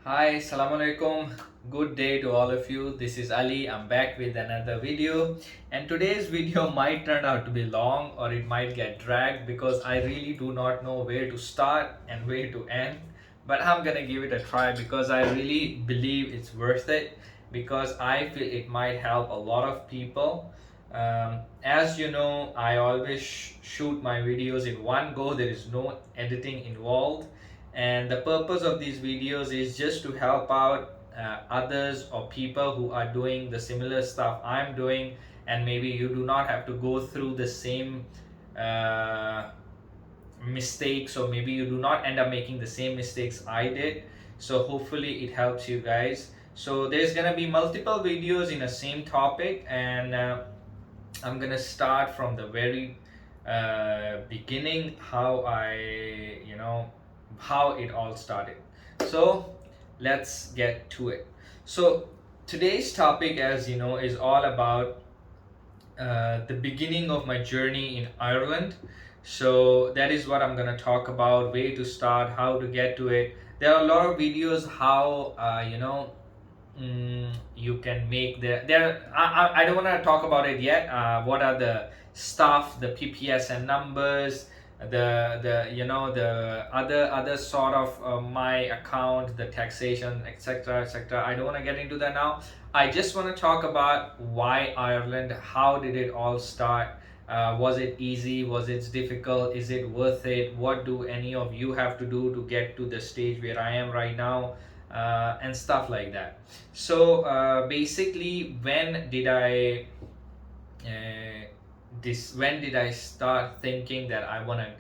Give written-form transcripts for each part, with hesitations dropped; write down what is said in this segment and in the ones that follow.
Hi, Assalamu alaikum. Good day to all of you. This is Ali. I'm back with another video. And today's video might turn out to be long or it might get dragged because I really do not know where to start and where to end. But I'm gonna give it a try because I really believe it's worth it because I feel it might help a lot of people. As you know, I always shoot my videos in one go, there is no editing involved, and the purpose of these videos is just to help out others or people who are doing the similar stuff I'm doing, and maybe you do not have to go through the same uh, mistakes, or maybe you do not end up making the same mistakes I did. So hopefully it helps you guys. So there's gonna be multiple videos in a same topic, and I'm gonna start from the very beginning, how it all started. So let's get to it. So today's topic, as you know, is all about the beginning of my journey in Ireland. So that is what I'm gonna talk about: where to start, how to get to it. There are a lot of videos how you can make I don't want to talk about it yet. What are the stuff, the PPSN numbers, the other sort of my account, the taxation, etc. I don't want to get into that now. I just want to talk about why Ireland, how did it all start. Was it easy, was it difficult, is it worth it, what do any of you have to do to get to the stage where I am right now, and stuff like that. So basically, when did I start thinking that I want to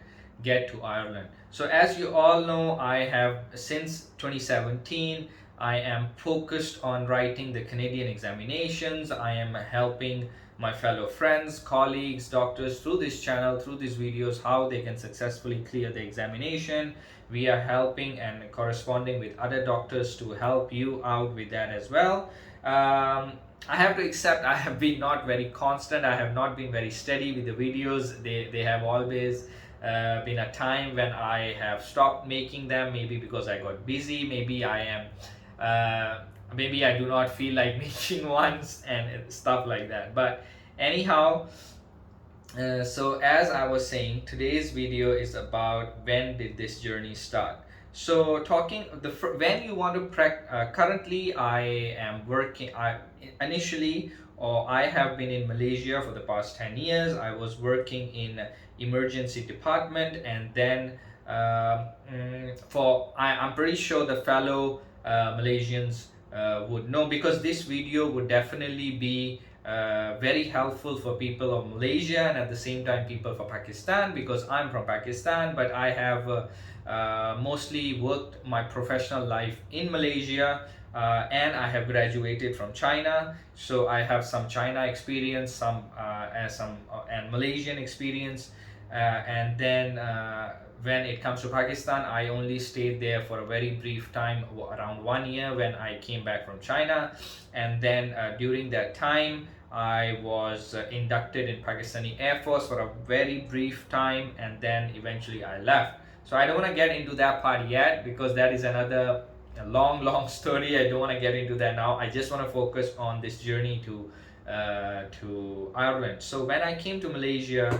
get to Ireland? So as you all know, I have since 2017 I am focused on writing the Canadian examinations. I am helping my fellow friends, colleagues, doctors through this channel, through these videos, how they can successfully clear the examination. We are helping and corresponding with other doctors to help you out with that as well. I have to accept I have been not very constant. I have not been very steady with the videos. They have always been a time when I have stopped making them. Maybe because I got busy. Maybe I do not feel like making ones and stuff like that. But anyhow, so as I was saying, today's video is about when did this journey start. So talking when you want to currently I am working. I initially or I have been in Malaysia for the past 10 years. I was working in emergency department, and then I'm pretty sure the fellow Malaysians would know, because this video would definitely be very helpful for people of Malaysia and at the same time people for Pakistan, because I'm from Pakistan, but I have mostly worked my professional life in Malaysia, and I have graduated from China, so I have some China experience, and Malaysian experience, and then when it comes to Pakistan, I only stayed there for a very brief time, around 1 year, when I came back from China, and then during that time I was inducted in Pakistani Air Force for a very brief time, and then eventually I left. So I don't want to get into that part yet because that is another long story. I don't want to get into that now. I just want to focus on this journey to Ireland. So when I came to Malaysia,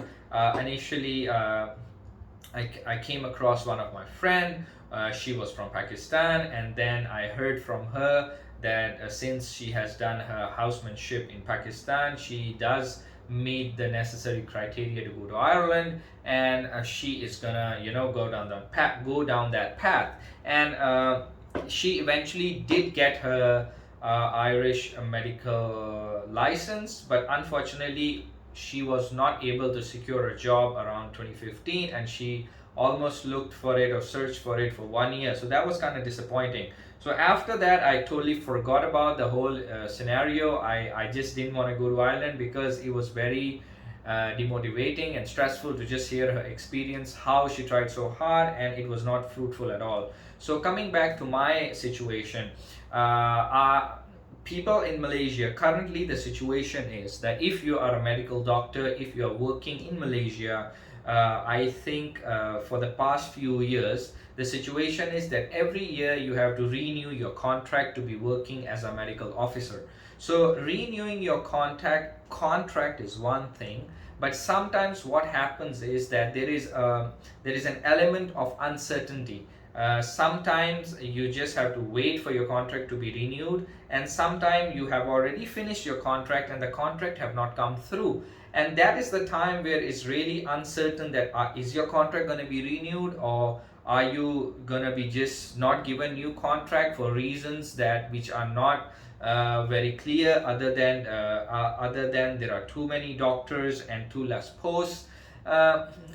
initially I came across one of my friend. She was from Pakistan, and then I heard from her that since she has done her housemanship in Pakistan, she does meet the necessary criteria to go to Ireland, and she is gonna go down that path, and she eventually did get her Irish medical license, but unfortunately she was not able to secure a job around 2015, and she almost looked for it or searched for it for 1 year. So that was kind of disappointing. So after that, I totally forgot about the whole scenario. I just didn't want to go to Ireland because it was very demotivating and stressful to just hear her experience, how she tried so hard and it was not fruitful at all. So coming back to my situation, people in Malaysia, currently the situation is that if you are a medical doctor, if you are working in Malaysia, I think for the past few years The situation is that every year you have to renew your contract to be working as a medical officer. So renewing your contract is one thing, but sometimes what happens is that there is an element of uncertainty. Sometimes you just have to wait for your contract to be renewed, and sometimes you have already finished your contract and the contract have not come through, and that is the time where it's really uncertain that is your contract going to be renewed, or are you going to be just not given new contract for reasons that which are not very clear, other than there are too many doctors and too less posts,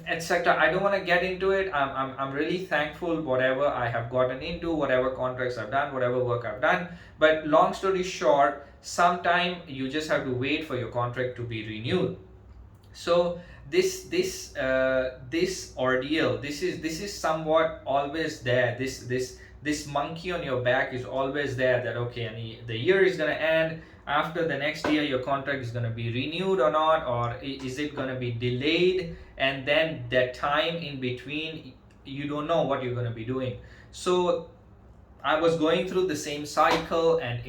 etc. I don't want to get into it. I'm really thankful whatever I have gotten into, whatever contracts I've done, whatever work I've done. But long story short, sometime you just have to wait for your contract to be renewed. So this ordeal, this is somewhat always there. This monkey on your back is always there, that okay, and the year is going to end. After the next year your contract is going to be renewed or not, or is it going to be delayed, and then that time in between you don't know what you're going to be doing. So I was going through the same cycle, and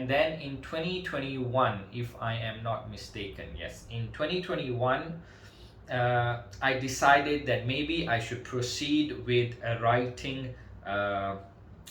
then in 2021, if I am not mistaken, yes, in 2021, I decided that maybe I should proceed with writing.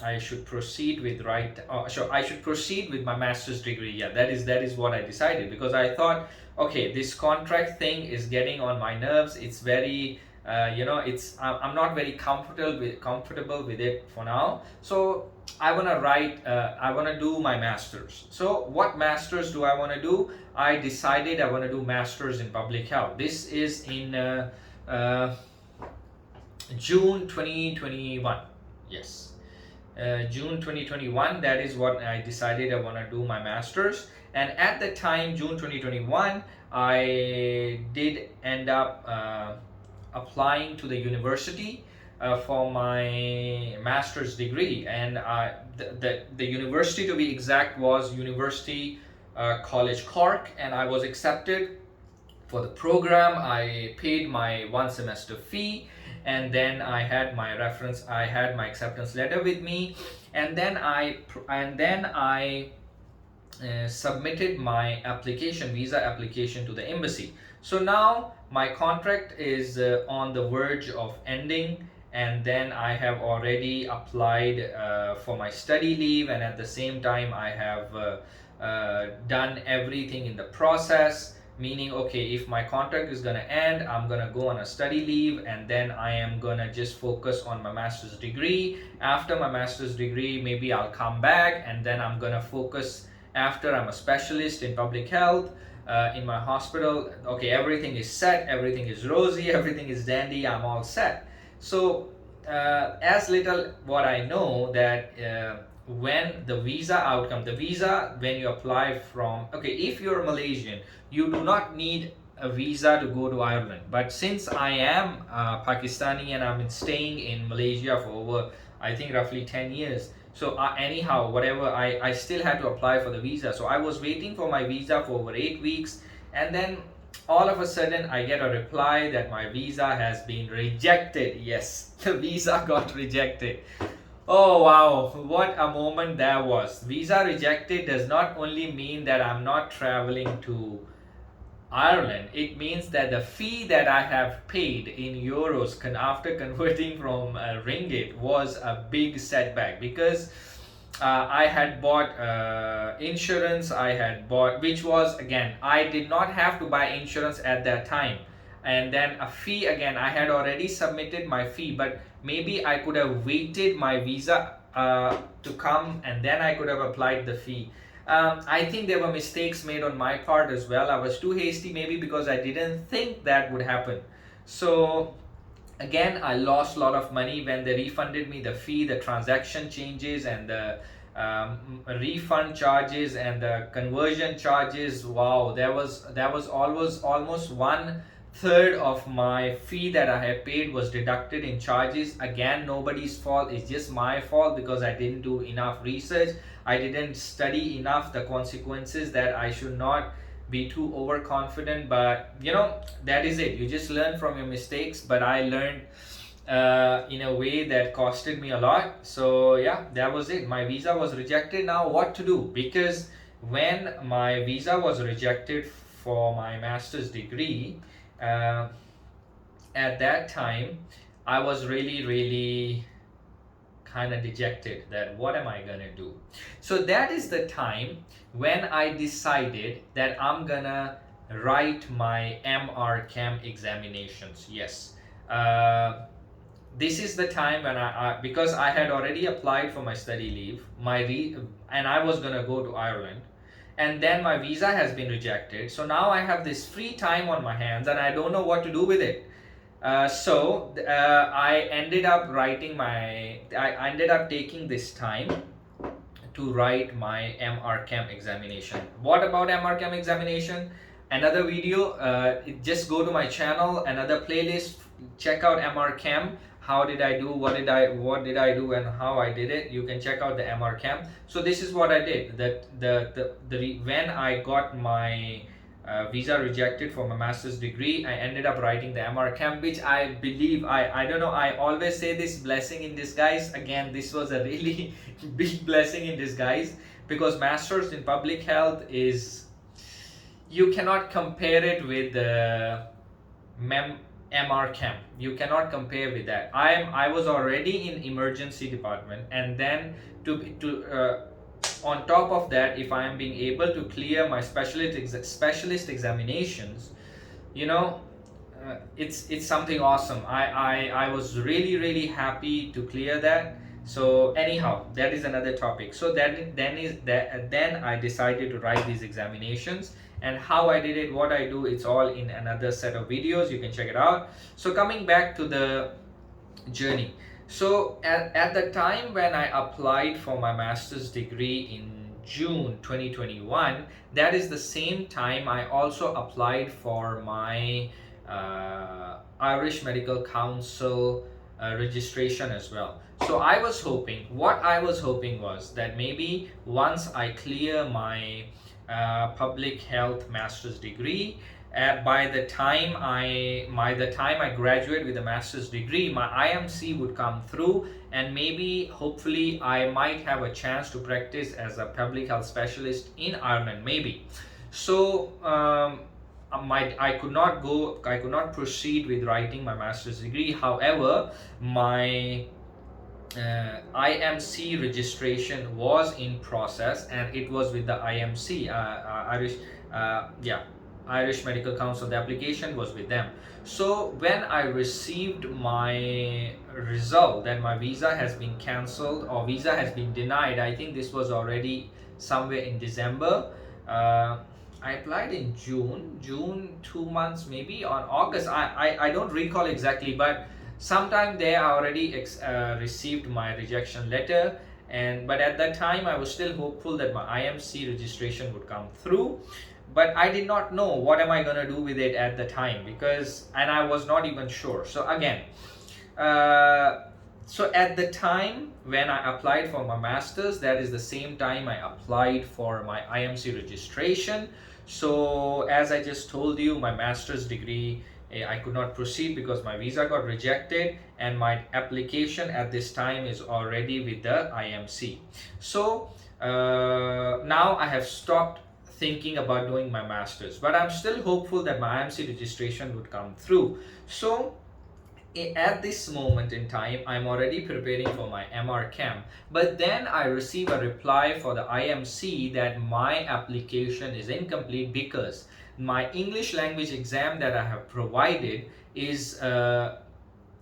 I should proceed with I should proceed with my master's degree. Yeah, that is what I decided, because I thought, okay, this contract thing is getting on my nerves. It's very I'm not very comfortable with it for now. So I want to do my masters. So what masters do I want to do? I decided I want to do masters in public health. This is in June 2021. Yes, June 2021. That is what I decided I want to do my masters. And at the time, June 2021, I did end up applying to the university for my master's degree, and the university, to be exact, was University College Cork, and I was accepted for the program. I paid my 1 semester fee, and then I had my acceptance letter with me, and then I submitted my visa application to the embassy. So now my contract is on the verge of ending, and then I have already applied for my study leave, and at the same time I have done everything in the process, meaning, okay, if my contract is going to end, I'm going to go on a study leave, and then I am going to just focus on my master's degree. After my master's degree, maybe I'll come back, and then I'm going to focus, after I'm a specialist in public health in my hospital. Okay, everything is set, everything is rosy, everything is dandy, I'm all set. So as little what I know, that when the visa when you apply from, okay, if you're Malaysian, you do not need a visa to go to Ireland. But since I am Pakistani and I'm staying in Malaysia for over, I think, roughly 10 years, so anyhow, whatever, I still had to apply for the visa. So I was waiting for my visa for over 8 weeks, and then all of a sudden I get a reply that my visa has been rejected. Yes, the visa got rejected. Oh wow, what a moment that was. Visa rejected does not only mean that I'm not traveling to Ireland, it means that the fee that I have paid in euros after converting from ringgit was a big setback, because I had bought insurance, which was, again, I did not have to buy insurance at that time. And then a fee, again, I had already submitted my fee, but maybe I could have waited my visa to come, and then I could have applied the fee. I think there were mistakes made on my part as well. I was too hasty, maybe because I didn't think that would happen. So again, I lost a lot of money when they refunded me the fee, the transaction changes, and the refund charges and the conversion charges. Wow, that was almost 1/3 of my fee that I had paid was deducted in charges. Again, nobody's fault, it's just my fault, because I didn't do enough research. I didn't study enough the consequences, that I should not be too overconfident. But that is it, you just learn from your mistakes. But I learned in a way that costed me a lot. So yeah, that was it. My visa was rejected. Now what to do? Because when my visa was rejected for my master's degree, uh, at that time I was really kind of dejected that what am I gonna do. So that is the time when I decided that I'm gonna write my MRCAM examinations. Yes, this is the time when because I had already applied for my study leave, and I was gonna go to Ireland, and then my visa has been rejected. So now I have this free time on my hands, and I don't know what to do with it. I ended up I ended up taking this time to write my MRCAM examination. What about MRCAM examination? Another video, just go to my channel, another playlist, check out MRCAM. How did I do? What did I do and how I did it? You can check out the MRCAM. So this is what I did. When I got my visa rejected for my master's degree, I ended up writing the MRCAM, which I believe, I don't know, I always say this, blessing in disguise. Again, this was a really big blessing in disguise, because master's in public health is, you cannot compare it with the MRCAM. You cannot compare with that. I was already in emergency department, and then on top of that, if I am being able to clear my specialist examinations, you know, it's something awesome. I was really happy to clear that. So anyhow, that is another topic. So then I decided to write these examinations, and how I did it, what I do, it's all in another set of videos. You can check it out. So coming back to the journey. So at the time when I applied for my master's degree in June 2021, that is the same time I also applied for my Irish Medical Council registration as well. So what I was hoping was that maybe once I clear my public health master's degree, by the time I graduate with a master's degree, my IMC would come through, and maybe hopefully I might have a chance to practice as a public health specialist in Ireland, maybe. So I could not proceed with writing my master's degree. However, my IMC registration was in process, and it was with the IMC, Irish Medical Council. The application was with them. So when I received my result that my visa has been cancelled or visa has been denied, I think this was already somewhere in December. I applied in June 2 months, maybe on August. I don't recall exactly, but sometime there I already received my rejection letter. But at that time I was still hopeful that my IMC registration would come through, but I did not know what am I going to do with it at the time, and I was not even sure. So again, so at the time when I applied for my master's, that is the same time I applied for my IMC registration. So as I just told you, my master's degree, I could not proceed because my visa got rejected, and my application at this time is already with the IMC. So now I have stopped thinking about doing my master's, but I'm still hopeful that my IMC registration would come through. So at this moment in time, I'm already preparing for my MRCAM, but then I receive a reply for the IMC that my application is incomplete because my English language exam that I have provided is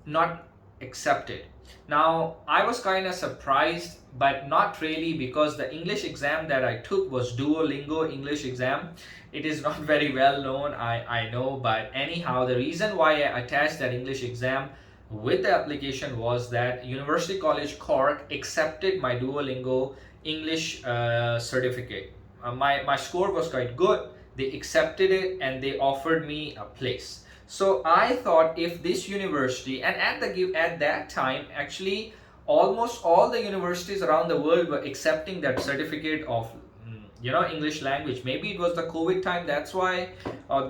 not accepted. Now I was kind of surprised, but not really, because the English exam that I took was Duolingo English exam. It is not very well known, I know, but anyhow, the reason why I attached that English exam with the application was that University College Cork accepted my Duolingo English certificate. My score was quite good. They accepted it and they offered me a place. So I thought, if this university, and at that time actually almost all the universities around the world were accepting that certificate of English language. Maybe it was the COVID time, that's why,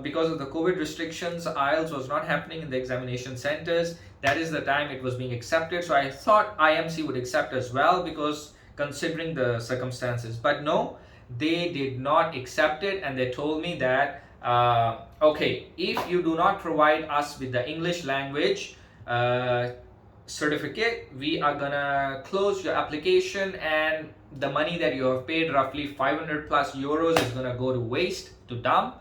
because of the COVID restrictions, IELTS was not happening in the examination centers. That is the time it was being accepted. So I thought IMC would accept as well, because considering the circumstances. But no, they did not accept it, and they told me that okay, if you do not provide us with the English language certificate, we are gonna close your application, and the money that you have paid, roughly 500 plus euros, is gonna go to waste, to dump.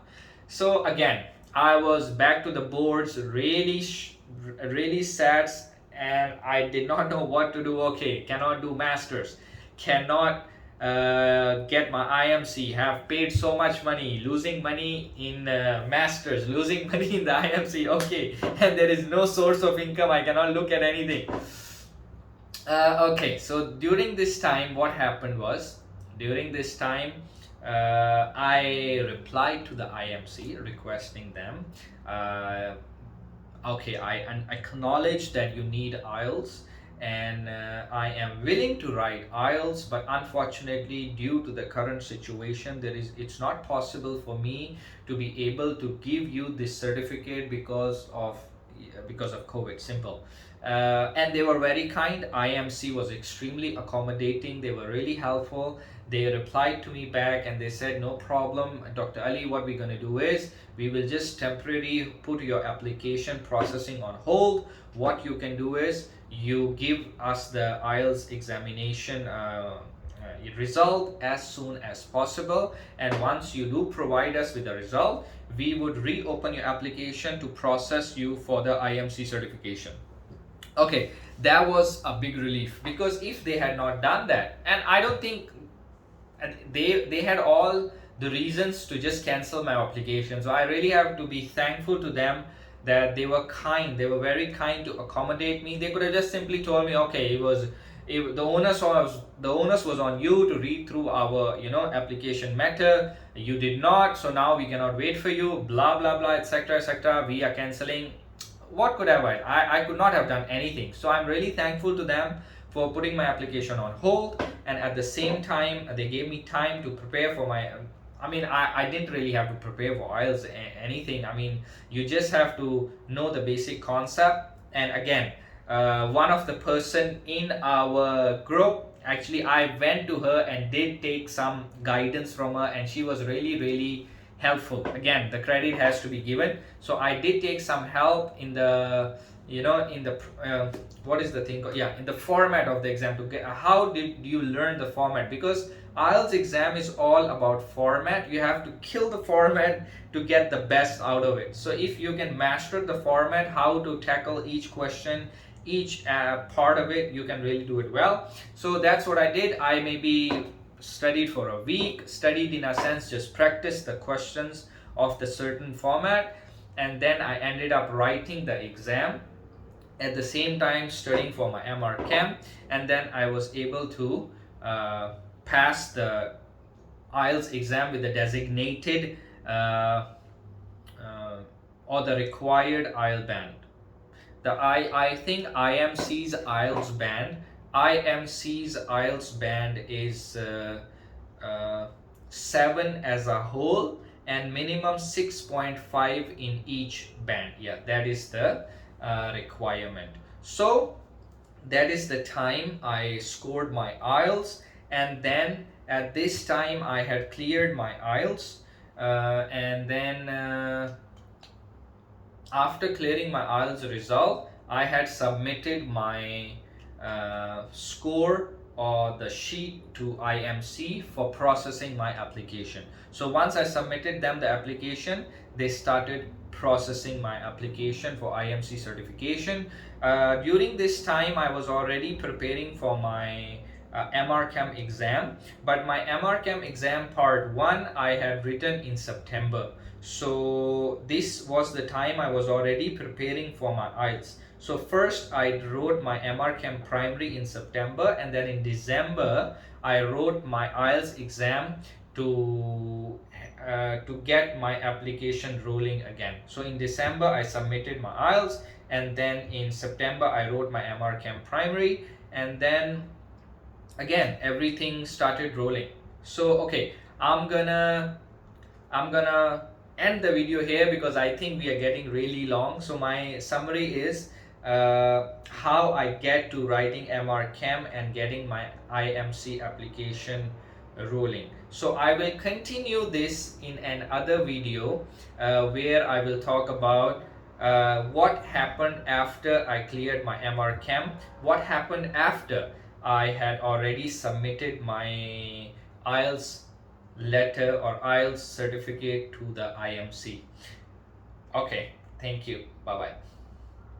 So again, I was back to the boards, really sad, and I did not know what to do. Okay, cannot do masters, cannot get my IMC, have paid so much money, losing money in masters, losing money in the IMC, okay, and there is no source of income, I cannot look at anything. Okay, so during this time, what happened was, during this time, I replied to the IMC requesting them, okay, I acknowledge that you need IELTS, and I am willing to write IELTS, but unfortunately, due to the current situation, it's not possible for me to be able to give you this certificate because of COVID. Simple. And they were very kind. IMC was extremely accommodating. They were really helpful. They replied to me back and they said, no problem, Dr. Ali, what we're going to do is we will just temporarily put your application processing on hold. What you can do is you give us the IELTS examination result as soon as possible, and once you do provide us with the result, we would reopen your application to process you for the IMC certification. Okay, that was a big relief, because if they had not done that, and I don't think they had all the reasons to just cancel my application. So I really have to be thankful to them that they were kind. They were very kind to accommodate me. They could have just simply told me, okay, the onus was on you to read through our application matter. You did not, so now we cannot wait for you. Blah blah blah, etc etc. We are canceling. What could I could not have done anything. So I'm really thankful to them for putting my application on hold, and at the same time they gave me time to prepare for my I didn't really have to prepare for IELTS anything. You just have to know the basic concept. And again, one of the person in our group, actually I went to her and did take some guidance from her, and she was really helpful. Again, the credit has to be given. So I did take some help in the what is the thing called? Yeah, in the format of the exam. To get, how did you learn the format? Because IELTS exam is all about format. You have to kill the format to get the best out of it. So if you can master the format, how to tackle each question, each part of it, you can really do it well. So that's what I did. I maybe studied for a week, studied in a sense, just practice the questions of the certain format, and then I ended up writing the exam at the same time studying for my MRChem, and then I was able to pass the IELTS exam with the designated or the required IELTS band. I think IMC's IELTS band is 7 as a whole, and minimum 6.5 in each band. Yeah, that is the requirement. So that is the time I scored my IELTS, and then at this time I had cleared my IELTS, and then after clearing my IELTS result, I had submitted my score or the sheet to IMC for processing my application. So once I submitted them the application, they started processing my application for IMC certification. During this time, I was already preparing for my MRChem exam, but my MRChem exam part 1 I had written in September. So this was the time I was already preparing for my IELTS. So first I wrote my MRChem primary in September, and then in December I wrote my IELTS exam to get my application rolling again. So in December I submitted my IELTS, and then in September I wrote my MRChem primary, and then again everything started rolling. So okay, I'm gonna end the video here because I think we are getting really long. So my summary is how I get to writing MRChem and getting my IMC application rolling. So I will continue this in another video where I will talk about what happened after I cleared my MRChem, what happened after I had already submitted my IELTS letter or IELTS certificate to the IMC. Okay, thank you. Bye bye.